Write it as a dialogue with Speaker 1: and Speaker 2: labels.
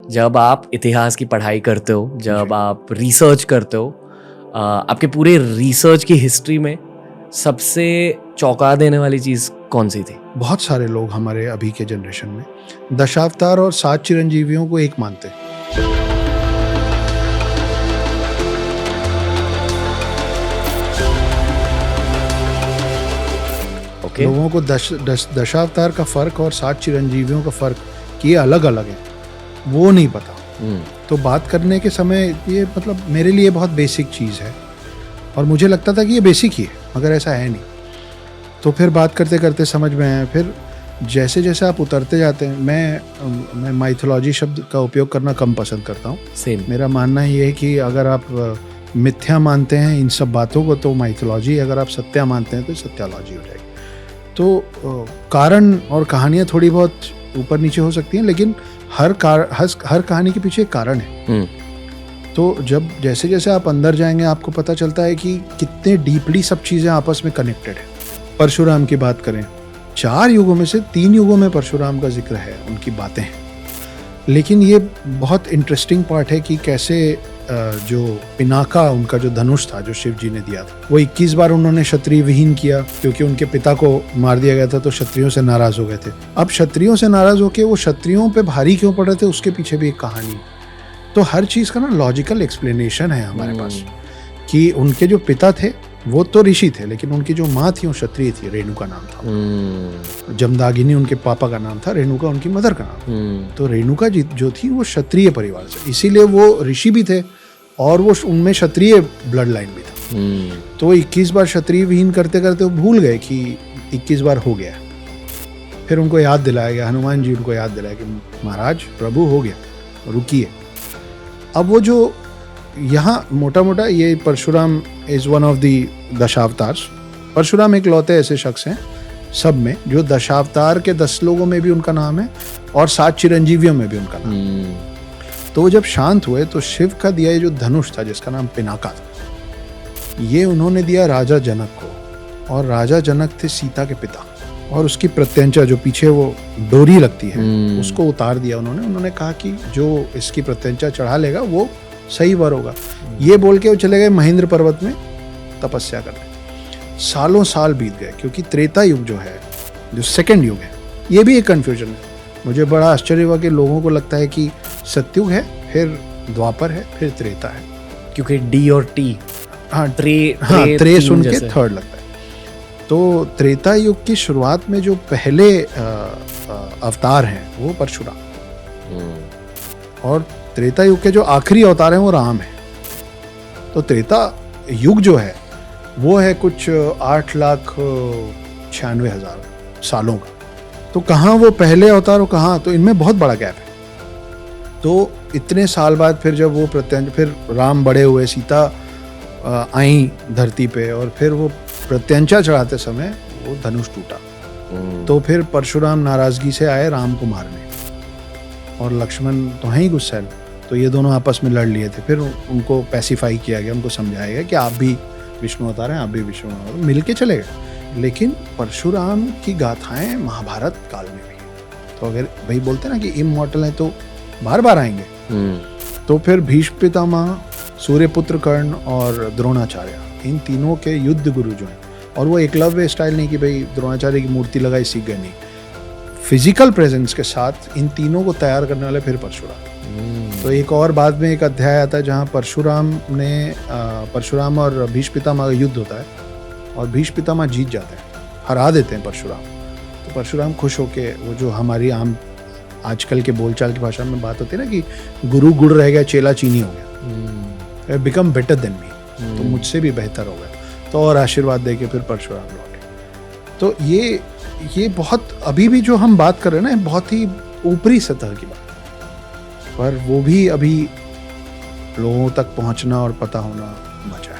Speaker 1: जब आप इतिहास की पढ़ाई करते हो, जब आप रिसर्च करते हो, आपके पूरे रिसर्च की हिस्ट्री में सबसे चौंका देने वाली चीज़ कौन सी थी?
Speaker 2: बहुत सारे लोग हमारे अभी के जनरेशन में दशावतार और 7 चिरंजीवियों को एक मानते हैं।
Speaker 1: ओके।
Speaker 2: लोगों को दशावतार का फर्क और 7 चिरंजीवियों का फर्क कि ये अलग अलग है वो नहीं पता। तो बात करने के समय ये मतलब मेरे लिए बहुत बेसिक चीज़ है और मुझे लगता था कि ये बेसिक ही है, मगर ऐसा है नहीं। तो फिर बात करते करते समझ में आया। फिर जैसे जैसे आप उतरते जाते हैं, मैं माइथोलॉजी शब्द का उपयोग करना कम पसंद करता हूँ।
Speaker 1: सेम।
Speaker 2: मेरा मानना ये है कि अगर आप मिथ्या मानते हैं इन सब बातों को तो माइथोलॉजी, अगर आप सत्या मानते हैं तो सत्यालॉजी हो जाएगी। तो कारण और कहानियाँ थोड़ी बहुत ऊपर नीचे हो सकती हैं, लेकिन हर कहानी के पीछे एक कारण है। तो जब जैसे जैसे आप अंदर जाएंगे आपको पता चलता है कि कितने डीपली सब चीज़ें आपस में कनेक्टेड है। परशुराम की बात करें, 4 युगों में से 3 युगों में परशुराम का जिक्र है, उनकी बातें हैं। लेकिन ये बहुत इंटरेस्टिंग पार्ट है कि कैसे जो पिनाका, उनका जो धनुष था जो शिव जी ने दिया था, वो 21 बार उन्होंने क्षत्रिय विहीन किया क्योंकि उनके पिता को मार दिया गया था, तो क्षत्रियों से नाराज हो गए थे। अब क्षत्रियों से नाराज होकर वो क्षत्रियों पे भारी क्यों पड़ रहे थे, उसके पीछे भी एक कहानी। तो हर चीज़ का ना लॉजिकल एक्सप्लेनेशन है हमारे पास कि उनके जो पिता थे वो तो ऋषि थे, लेकिन उनकी जो माँ थी वो क्षत्रिय थी, रेणुका नाम था। जमदागिनी उनके पापा का नाम था, रेणुका उनकी मदर का नाम। तो रेणुका जी जो थी वो क्षत्रिय परिवार से, इसीलिए वो ऋषि भी थे और वो उनमें क्षत्रिय ब्लड लाइन भी था। तो 21 बार क्षत्रिय विहीन करते करते वो भूल गए कि 21 बार हो गया। फिर उनको याद दिलाया गया, हनुमान जी उनको याद दिलाया कि महाराज प्रभु हो गया, रुकिए। अब वो जो यहाँ मोटा मोटा ये Parashuram is one of the दशावतार्स। परशुराम एक लौते ऐसे शख्स हैं सब में जो दशावतार के 10 लोगों में भी उनका नाम है और 7 चिरंजीवियों में भी उनका नाम है। तो वो जब शांत हुए तो शिव का दिया ये जो धनुष था जिसका नाम पिनाका था, ये उन्होंने दिया राजा जनक को, और राजा जनक थे सीता के पिता, और उसकी प्रत्यंचा जो पीछे वो डोरी लगती है उसको उतार दिया उन्होंने कहा कि जो इसकी प्रत्यंचा चढ़ा लेगा वो सही वर होगा। ये बोल के वो चले गए महेंद्र पर्वत में तपस्या करने। सालों साल बीत गए क्योंकि त्रेता युग जो है, जो सेकंड युग है, ये भी एक कंफ्यूजन है। मुझे बड़ा आश्चर्य हुआ कि लोगों को लगता है कि सत्युग है, फिर द्वापर है, फिर त्रेता है,
Speaker 1: क्योंकि डी और टी
Speaker 2: त्रे सुन के थर्ड लगता है। तो त्रेता युग की शुरुआत में जो पहले अवतार हैं वो परशुराम, और त्रेता युग के जो आखिरी अवतार हैं वो राम है। तो त्रेता युग जो है वो है कुछ 8,96,000 सालों का। तो कहाँ वो पहले अवतार हो, कहाँ, तो इनमें बहुत बड़ा गैप है। तो इतने साल बाद फिर जब वो फिर राम बड़े हुए, सीता आई धरती पे, और फिर वो प्रत्यंचा चढ़ाते समय वो धनुष टूटा। तो फिर परशुराम नाराजगी से आए राम को मारने, और लक्ष्मण तो हैं ही गुस्सैल, तो ये दोनों आपस में लड़ लिए थे। फिर उनको पैसिफाई किया गया, उनको समझाया गया कि आप भी विष्णु अवतार हैं, आप भी विष्णु अवतार, मिल के चले गए। लेकिन परशुराम की गाथाएं महाभारत काल में भी, तो अगर भाई बोलते हैं ना कि इमॉर्टल हैं तो बार बार आएंगे। तो फिर भीष्म पितामह, सूर्यपुत्र कर्ण और द्रोणाचार्य, इन तीनों के युद्ध गुरु जो हैं, और वो एकलव्य स्टाइल नहीं कि भाई द्रोणाचार्य की मूर्ति लगाई सीख गए, नहीं, फिजिकल प्रेजेंस के साथ इन तीनों को तैयार करने वाले फिर परशुराम। तो एक और बाद में एक अध्याय आता है जहाँ परशुराम और भीष्म पितामह का युद्ध होता है, और भीष्म पितामह जीत जाते हैं, हरा देते हैं परशुराम। तो परशुराम खुश होके, वो जो हमारी आम आजकल के बोलचाल की भाषा में बात होती है ना कि गुरु गुड़ रह गया, चेला चीनी हो गया, बिकम बेटर देन मी, तो मुझसे भी बेहतर हो गया, तो और आशीर्वाद दे के फिर परशुराम लौटे। तो ये बहुत, अभी भी जो हम बात कर रहे हैं ना, बहुत ही ऊपरी सतह की बात, पर वो भी अभी लोगों तक पहुंचना और पता होना बचा है।